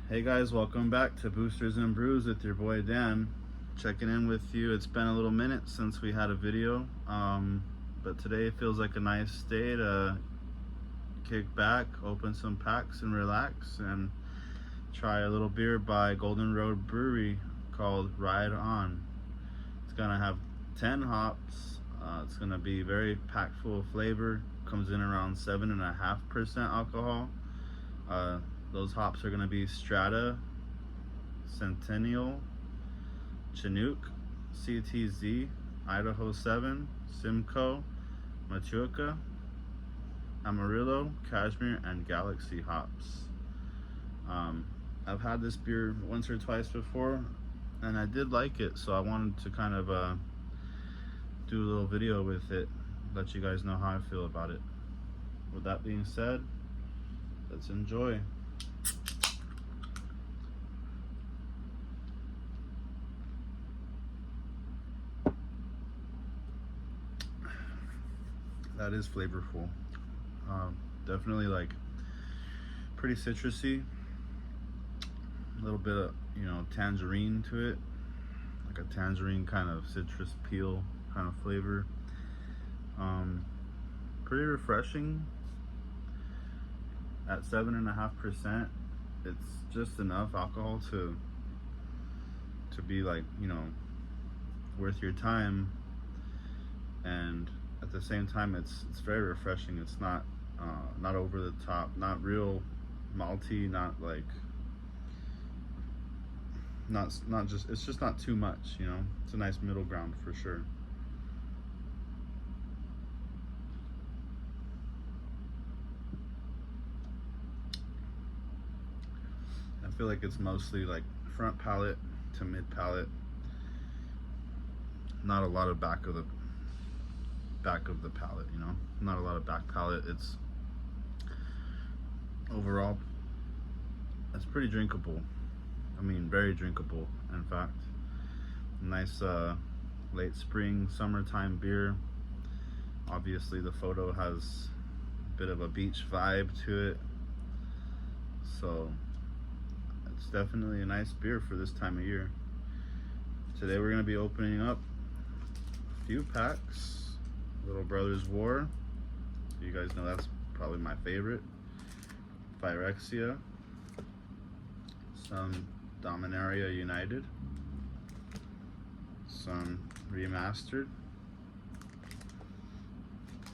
Hey guys, welcome back to Boosters and Brews with your boy Dan. Checking in with you. It's been a little minute since we had a video, but today feels like a nice day to kick back, open some packs and relax and try a little beer by Golden Road Brewery called Ride On. It's gonna have 10 hops. It's gonna be very packed full of flavor. Comes in around 7.5% alcohol. Those hops are going to be Strata, Centennial, Chinook, CTZ, Idaho 7, Simcoe, Machuca, Amarillo, Cashmere, and Galaxy hops. I've had this beer once or twice before, and I did like it, so I wanted to kind of do a little video with it, let you guys know how I feel about it. With that being said, let's enjoy. That is flavorful. Definitely like pretty citrusy. A little bit of, tangerine to it. Like a tangerine kind of citrus peel kind of flavor. Pretty refreshing. At 7.5%, it's just enough alcohol to be like, worth your time, and at the same time it's very refreshing. It's not over the top, not real malty, not like not just, it's just not too much, It's a nice middle ground for sure. I feel like it's mostly like front palate to mid palate. Not a lot of back of the palate, Not a lot of back palate. It's overall, it's pretty drinkable. I mean, very drinkable, in fact. Nice late spring, summertime beer. Obviously the photo has a bit of a beach vibe to it, so it's definitely a nice beer for this time of year. Today we're going to be opening up a few packs. Little Brothers War, you guys know that's probably my favorite. Phyrexia, some Dominaria United, some Remastered,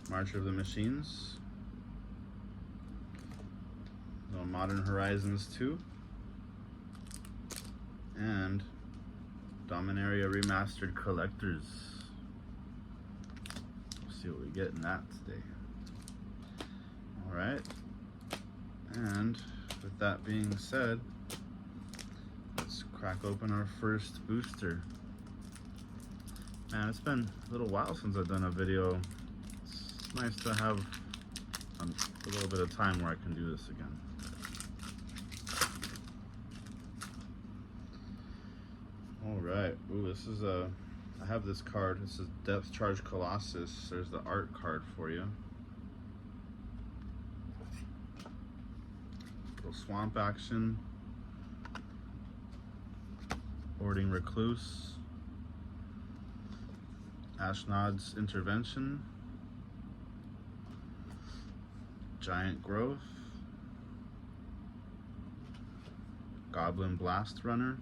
March of the Machines, the Modern Horizons 2, and Dominaria Remastered Collectors. See what we get in that today. Alright, and with that being said, let's crack open our first booster. Man, it's been a little while since I've done a video. It's nice to have a little bit of time where I can do this again. Alright, ooh, this is I have this card. This is Depth Charge Colossus. There's the art card for you. Little swamp action. Boarding Recluse. Ashnod's Intervention. Giant Growth. Goblin Blast Runner.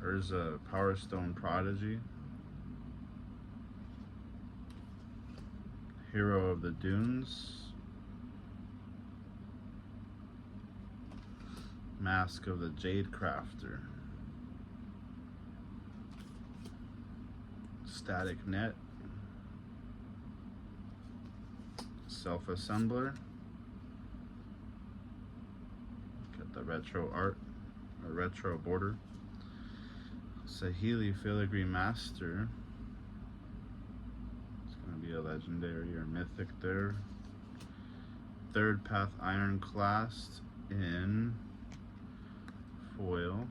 There's a Power Stone Prodigy. Hero of the Dunes. Mask of the Jade Crafter. Static Net. Self-Assembler. Got the retro art, or retro border. Sahili Filigree Master. It's going to be a legendary or mythic there. Third Path Ironclast in foil.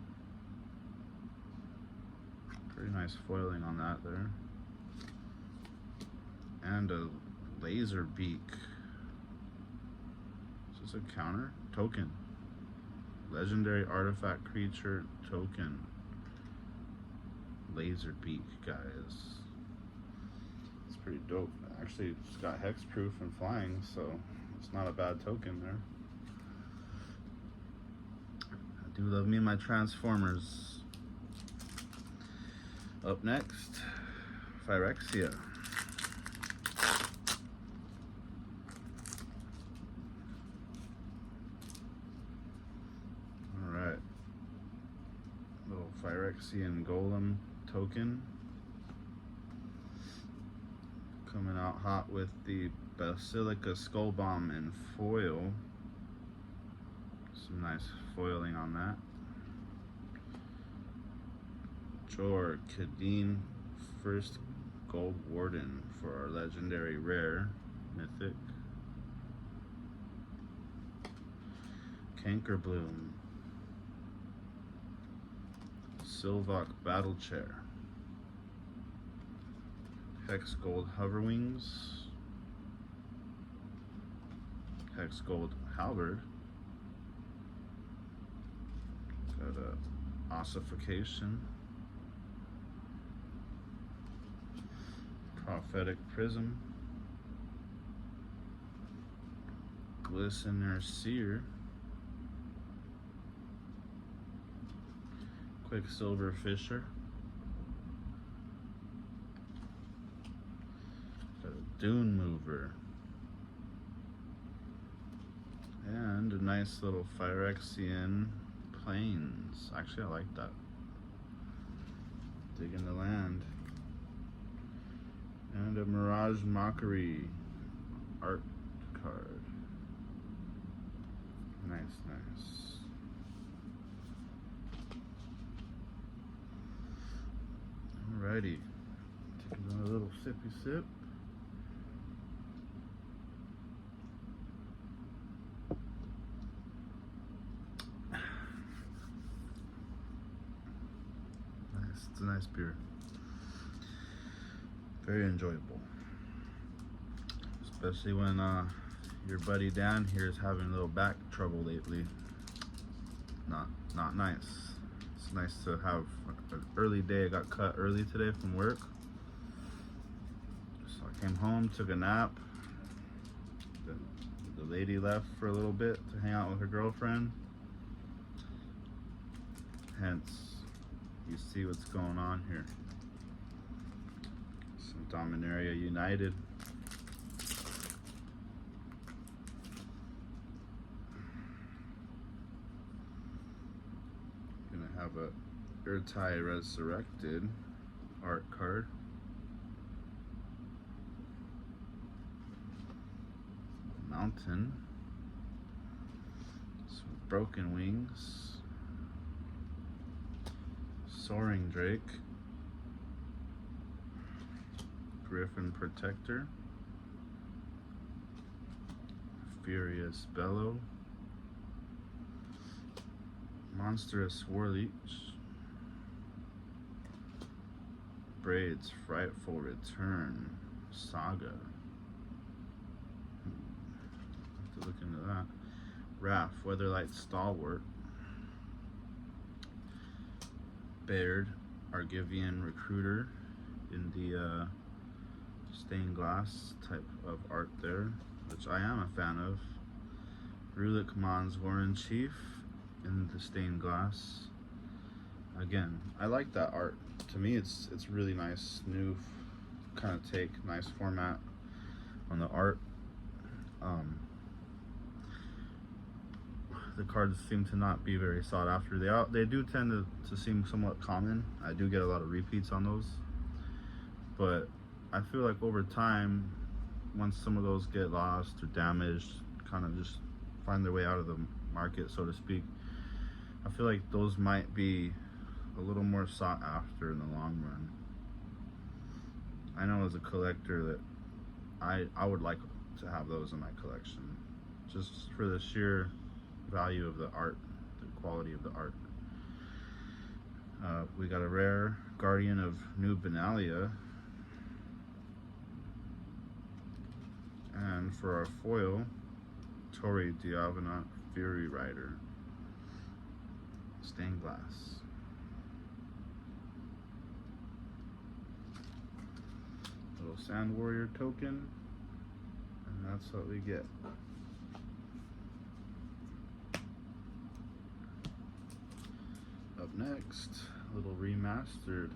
Pretty nice foiling on that there. And a laser beak. So Is this a counter? Token. Legendary artifact creature token. Laser beak, guys. It's pretty dope. Actually, it's got hexproof and flying, so it's not a bad token there. I do love me my Transformers. Up next, Phyrexia. Alright. Little Phyrexian Golem token. Coming out hot with the Basilica Skull Bomb in foil. Some nice foiling on that. Jor Kadeen, first Gold Warden for our legendary rare mythic. Cankerbloom. Sylvok Battle Chair. Hex Gold Hoverwings. Hex Gold Halberd. Got a Ossification. Prophetic Prism. Glistener Seer. Quicksilver Fisher. Got a Dune Mover. And a nice little Phyrexian Plains. Actually, I like that. Digging the land. And a Mirage Mockery art card. Nice, nice. Alrighty. Taking a little sippy sip. Nice. It's a nice beer. Very enjoyable, especially when your buddy Dan here is having a little back trouble lately. Not nice. It's nice to have an early day. I got cut early today from work, so I came home, took a nap. The lady left for a little bit to hang out with her girlfriend. Hence, you see what's going on here. Dominaria United. Gonna have a Urtai Resurrected art card. Mountain. Some Broken Wings. Soaring Drake. Griffin Protector, Furious Bellow, Monstrous Warleech, Braid's Frightful Return, Saga. Have to look into that. Raph, Weatherlight Stalwart, Baird, Argivian Recruiter in the stained glass type of art there, which I am a fan of. Rulik Mons Warren Chief in the stained glass. Again, I like that art. To me, it's really nice, new kind of take, nice format on the art. The cards seem to not be very sought after. They do tend to seem somewhat common. I do get a lot of repeats on those, but I feel like over time, once some of those get lost or damaged, kind of just find their way out of the market, so to speak, I feel like those might be a little more sought after in the long run. I know as a collector that I would like to have those in my collection, just for the sheer value of the art, the quality of the art. We got a rare Guardian of New Benalia. And for our foil, Tori Diavanot Fury Rider. Stained glass. Little Sand Warrior token. And that's what we get. Up next, a little Remastered.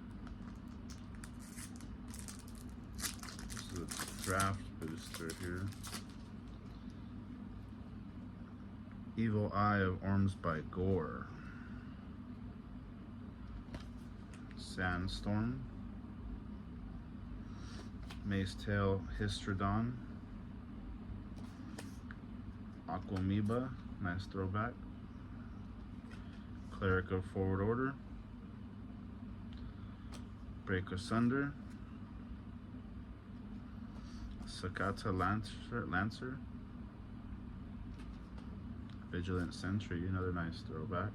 This is a draft booster here. Evil Eye of Orms by Gore. Sandstorm. Macetail Histrodon. Aquamoeba, nice throwback. Cleric of Forward Order. Break Asunder. Sakata Lancer. Vigilant Sentry, another nice throwback.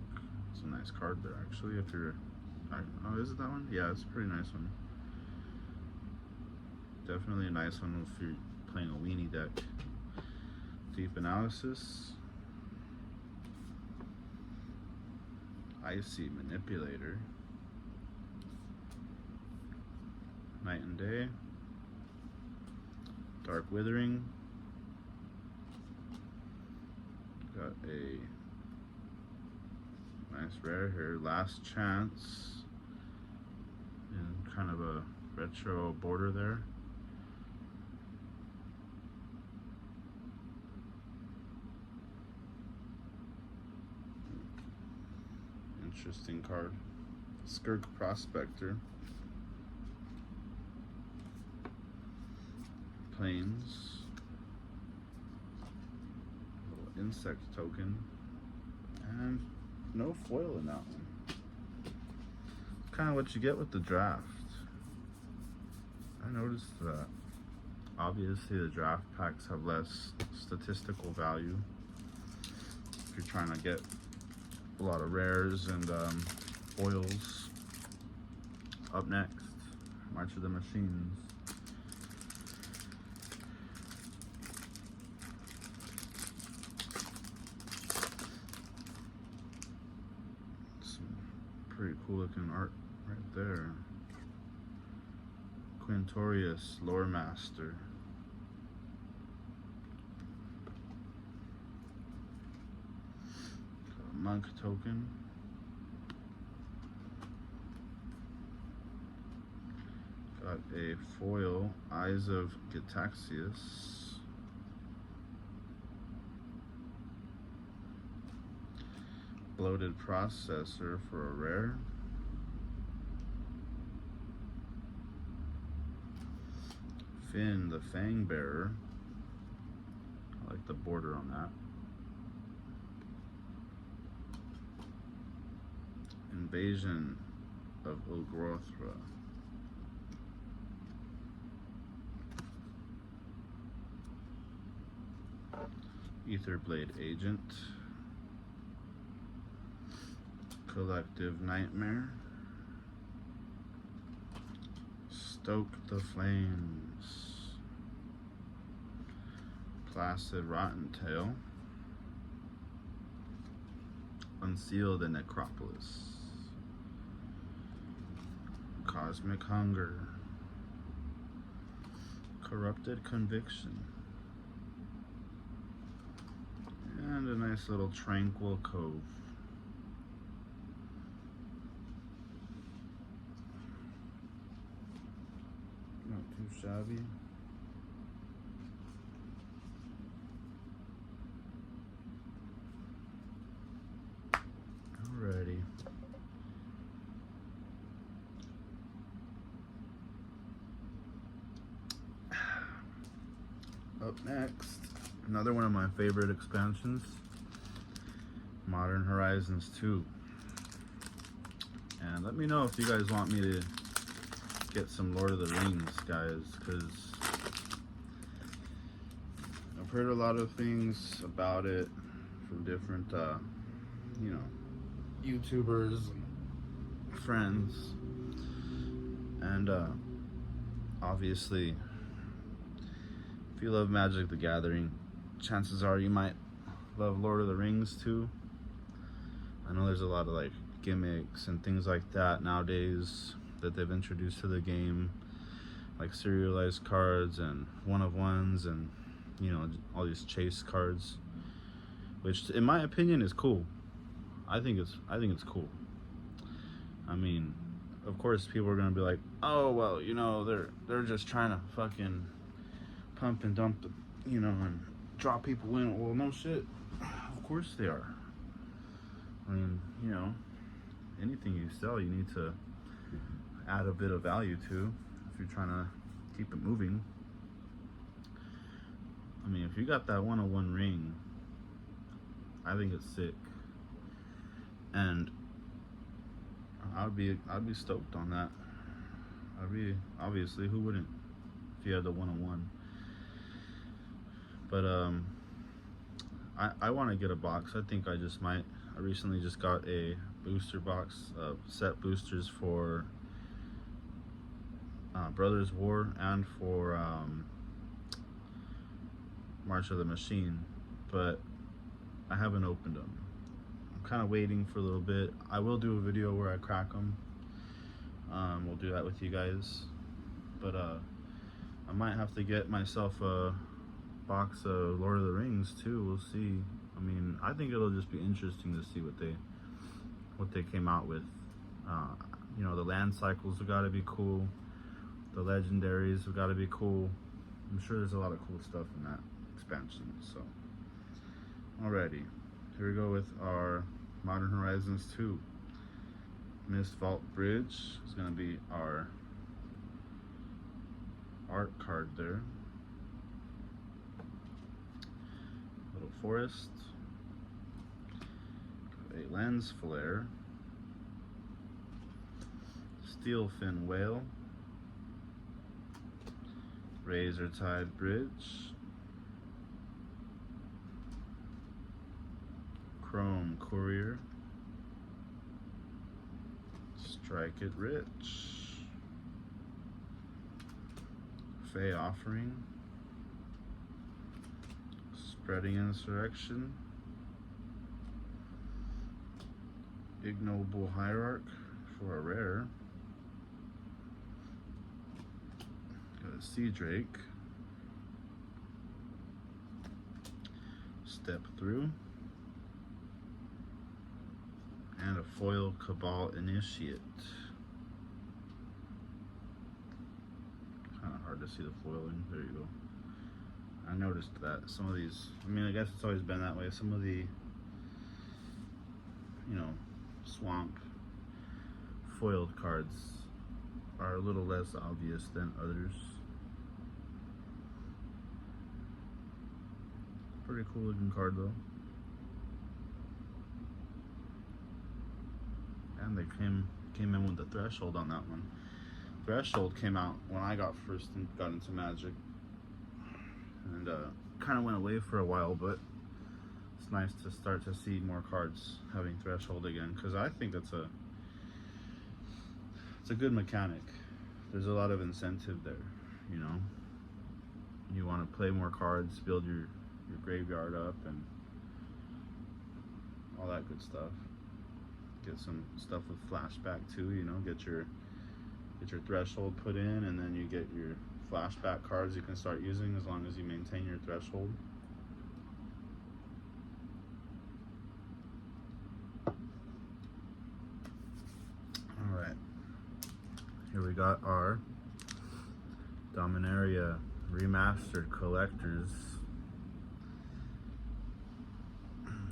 It's a nice card there actually if you're... Oh, is it that one? Yeah, it's a pretty nice one. Definitely a nice one if you're playing a weenie deck. Deep Analysis. Icy Manipulator. Night and Day. Dark Withering. Got a nice rare here. Last Chance. In kind of a retro border there. Interesting card. Skirk Prospector. Plains. Little insect token. And no foil in that one. Kind of what you get with the draft. I noticed that. Obviously the draft packs have less statistical value. If you're trying to get a lot of rares and foils. Up next, March of the Machines. Some pretty cool looking art right there. Quintorius, Lore Master. Monk token. Got a foil, Eyes of Gitaxias. Bloated Processor for a rare. Finn the Fang Bearer. I like the border on that. Invasion of Ugrothra. Etherblade Agent. Collective Nightmare. Stoke the Flames. Placid Rottentail. Unseal the Necropolis. Cosmic Hunger. Corrupted Conviction. And a nice little Tranquil Cove. Not too shabby. Alrighty. Up next, another one of my favorite expansions, Modern Horizons 2. And let me know if you guys want me to get some Lord of the Rings, guys, because I've heard a lot of things about it from different, you know, YouTubers, friends, and obviously, if you love Magic the Gathering, chances are you might love Lord of the Rings too. I know there's a lot of like gimmicks and things like that nowadays that they've introduced to the game, like serialized cards and one-of-ones and, you know, all these chase cards, which in my opinion is cool. I think it's cool. I mean, of course people are gonna be like, oh well, you know, they're just trying to fucking pump and dump, you know, and draw people in. Well, no shit, of course they are. I mean, you know, anything you sell, you need to add a bit of value to if you're trying to keep it moving. I mean, if you got that 101 ring, I think it's sick, and I'd be stoked on that. Obviously, who wouldn't if you had the 101? But I want to get a box. I think I just might. I recently just got a booster box of set boosters for Brothers War and for March of the Machine, but I haven't opened them. I'm kind of waiting for a little bit. I will do a video where I crack them. We'll do that with you guys, but I might have to get myself a box of Lord of the Rings too. We'll see. I mean, I think it'll just be interesting to see what they came out with. You know, the land cycles have got to be cool. The legendaries have got to be cool. I'm sure there's a lot of cool stuff in that expansion. So, alrighty, here we go with our Modern Horizons 2. Mist Vault Bridge is going to be our art card there. Little forest. A lens flare. Steelfin whale. Razor Tide Bridge. Chrome Courier. Strike It Rich. Fey Offering. Spreading Insurrection. Ignoble Hierarch for a rare. Got a Sea Drake. Step Through. And a foil Cabal Initiate. Kind of hard to see the foiling. There you go. I noticed that some of these, I mean, I guess it's always been that way. Some of the, you know, swamp foiled cards are a little less obvious than others. Pretty cool looking card though. And they came in with the Threshold on that one. Threshold came out when I got into Magic, and kind of went away for a while, but it's nice to start to see more cards having Threshold again, because I think it's a good mechanic. There's a lot of incentive there, you know. You want to play more cards, build your graveyard up, and all that good stuff. Get some stuff with flashback too, you know. Get your Threshold put in, and then you get your flashback cards you can start using as long as you maintain your Threshold. Alright, here we got our Dominaria Remastered Collectors.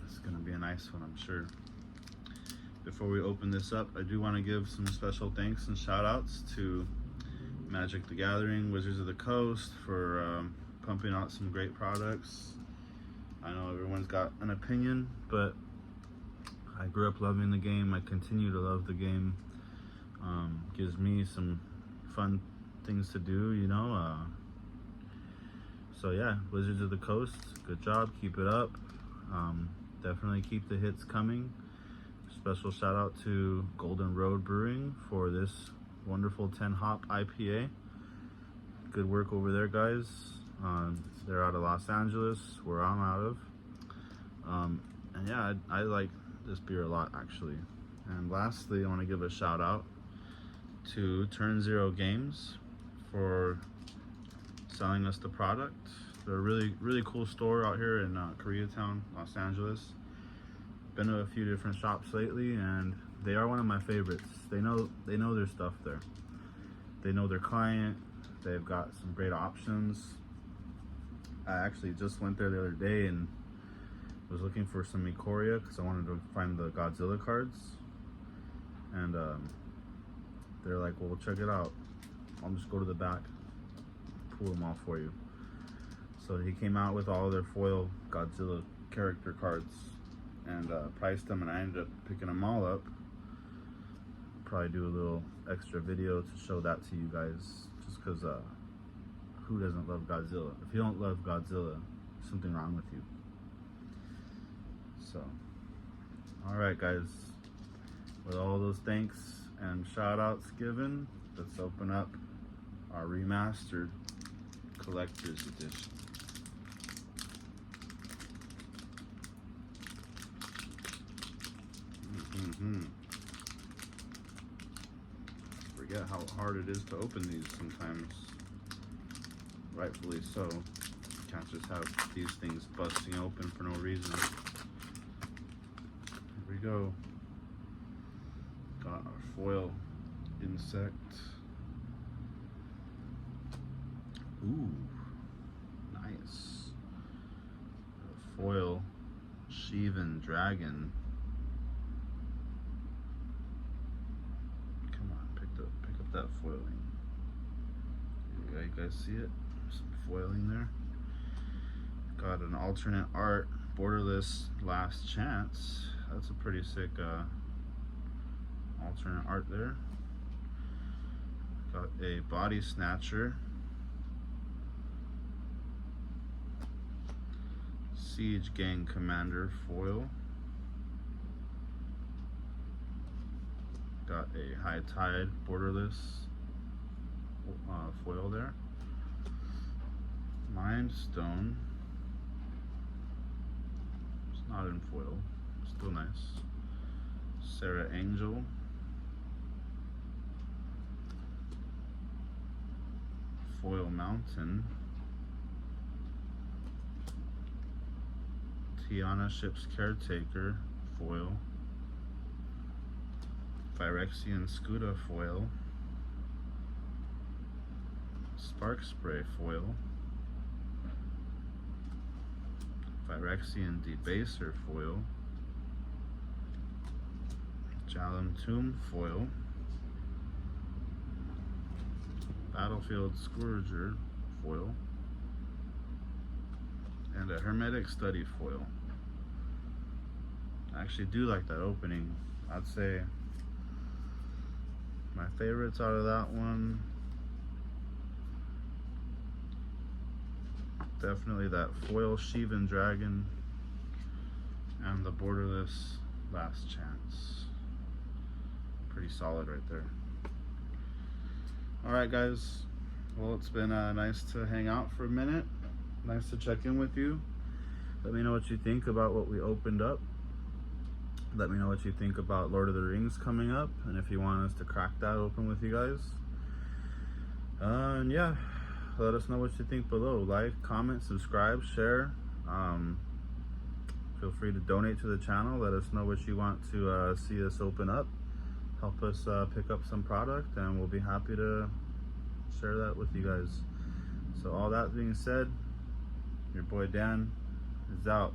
It's gonna be a nice one, I'm sure. Before we open this up, I do want to give some special thanks and shout outs to Magic the Gathering, Wizards of the Coast for pumping out some great products. I know everyone's got an opinion, but I grew up loving the game. I continue to love the game. Gives me some fun things to do, you know. So yeah, Wizards of the Coast, good job, keep it up. Definitely keep the hits coming. Special shout out to Golden Road Brewing for this wonderful 10 hop IPA. Good work over there, guys. They're out of Los Angeles, where I'm out of. And yeah, I like this beer a lot actually. And lastly, I want to give a shout out to Turn Zero Games for selling us the product. They're a really cool store out here in Koreatown, Los Angeles. Been to a few different shops lately, and they are one of my favorites. They know their stuff there. They know their client. They've got some great options. I actually just went there the other day and was looking for some Ikoria because I wanted to find the Godzilla cards. And they're like, well, check it out. I'll just go to the back, pull them all for you. So he came out with all their foil Godzilla character cards and priced them, and I ended up picking them all up. Probably do a little extra video to show that to you guys, just because who doesn't love Godzilla? If you don't love Godzilla, there's something wrong with you. So, alright guys, with all those thanks and shout outs given, let's open up our Remastered Collector's Edition. Forget how hard it is to open these sometimes. Rightfully so. Can't just have these things busting open for no reason. Here we go. Got our foil insect. Ooh, nice. A foil Sheevan dragon. Come on, pick up that foiling. Yeah, you guys see it? Some foiling there. Got an alternate art, borderless last chance. That's a pretty sick alternate art there. Got a body snatcher. Siege Gang Commander foil. Got a High Tide borderless foil there. Mind Stone. It's not in foil. Still nice. Sarah Angel. Foil Mountain. Tiana Ship's Caretaker foil. Phyrexia and Scuda foil. Spark Spray foil. Phyrexian Debaser foil. Jalum Tomb foil. Battlefield Scourger foil. And a Hermetic Study foil. I actually do like that opening. I'd say my favorites out of that one, definitely that foil Sheevan dragon and the borderless last chance. Pretty solid right there. Alright guys, well, it's been nice to hang out for a minute. Nice to check in with you. Let me know what you think about what we opened up. Let me know what you think about Lord of the Rings coming up, and if you want us to crack that open with you guys. And yeah, let us know what you think below. Like, comment, subscribe, share. Feel free to donate to the channel. Let us know what you want to see us open up. Help us pick up some product, and we'll be happy to share that with you guys. So all that being said, your boy Dan is out.